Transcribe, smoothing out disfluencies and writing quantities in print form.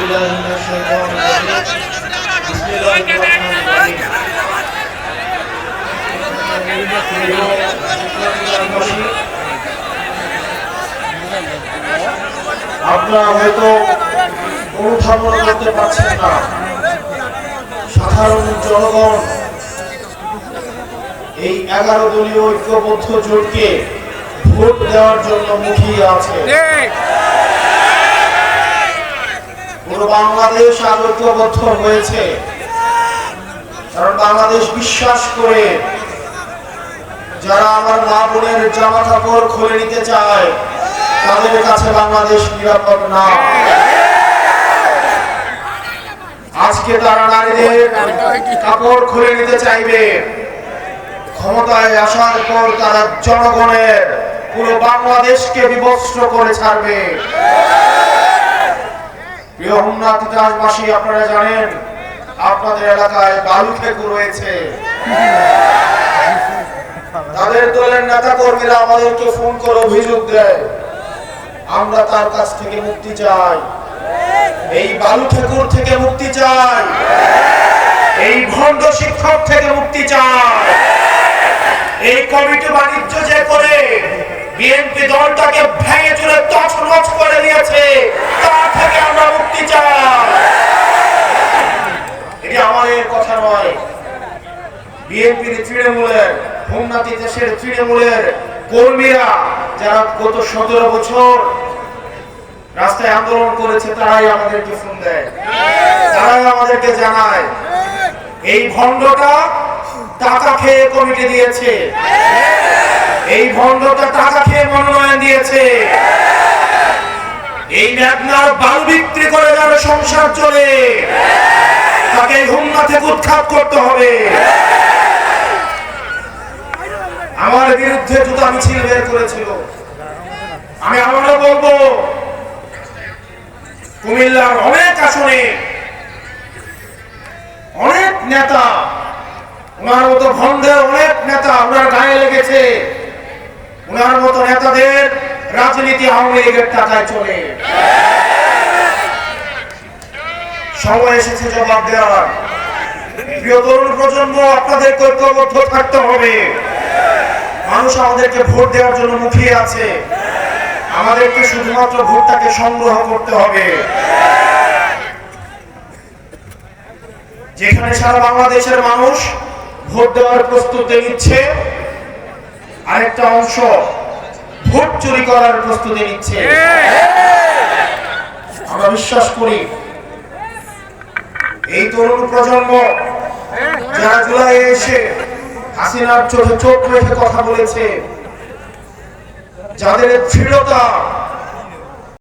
بالله من الشيطان الرجيم بسم الله الرحمن الرحيم আপনারা হয়তো অনুধাবন করতে পারছেন না, সাধারণ জনগণ এই 11 দলীয় ঐক্যবদ্ধ জোটকে ভোট দেওয়ার জন্য মুখিয়ে আছে। পুরো বাংলাদেশ আজ ঐক্যবদ্ধ হয়েছে, কারণ বাংলাদেশ বিশ্বাস করে যারা আমার মা বোনের জামা কাপড় খুলে নিতে চায় তাদের কাছে বাংলাদেশ নিরাপদ না। আজকে তারা নারীদের কাপড় খুলে নিতে চাইবে, ক্ষমতায় আসার পর তারা জনগণের পুরো বাংলাদেশকে বিভস্ত করে ছাড়বে। প্রিয় হোমনা তিতাসবাসী, আপনারা জানেন আপনাদের এলাকায় বালু খেকু রয়েছে। তাদের দলের নেতা কর্মীরা আমাদেরকে ফোন করে অভিযোগ দেয়, আমরা তার কাছ থেকে মুক্তি চাই, এই বালু খেকুর থেকে মুক্তি চাই, এই ভণ্ড শিক্ষক থেকে মুক্তি চাই, এই কমিটি বাণিজ্য যে করে বিএনপি দলটাকে ভেঙে চুরে তছনছ করে দিয়েছে তার থেকে আমরা মুক্তি চাই। এটি আমাদের কথা নয়, বিএনপির তৃণমূলের হোমনা তিতাসের তৃণমূলের কর্মীরা যারা গত 17 বছর রাস্তায় আন্দোলন করেছে তারাই আমাদেরকে ফোন দেয়, তারাই আমাদেরকে জানায় এই ভণ্ডটা টাকা খেয়ে কমিটি দিয়েছে, এই ভণ্ডটা টাকা খেয়ে মনোনয়ন দিয়েছে, এই মেঘনার বালু বিক্রি করে যার সংসার চলে তাকে হোমনা থেকে উৎখাত করতে হবে। আমার বিরুদ্ধে জুতা মিছিল বের করেছিল, আমি আবারও বলবো কুমিল্লার অনেক আসনে অনেক নেতা, ওনার মতো ভণ্ডের অনেক নেতা ওনার গায়ে লেগেছে, ওনার মতো নেতাদের রাজনীতি আওয়ামী লীগের টাকায় চলে। সময় এসেছে জবাব দেওয়ার। প্রিয় তরুণ প্রজন্ম, আপনাদেরকে ঐক্যবদ্ধ থাকতে হবে। মানুষ আমাদেরকে ভোট দেওয়ার জন্য মুখিয়ে আছে, আমাদেরকে শুধুমাত্র ভোটটাকে সংগ্রহ করতে হবে। যেখানে সারা বাংলাদেশের মানুষ ভোট দেওয়ার প্রস্তুতি নিচ্ছে, আরেকটা অংশ ভোট চুরি করার প্রস্তুতি নিচ্ছে। আমরা বিশ্বাস করি এই তরুণ প্রজন্ম যারা জুলাইয়ে এসে হাসিনার চোখে চোখ রেখে কথা বলেছে, যাদের দৃঢ়তা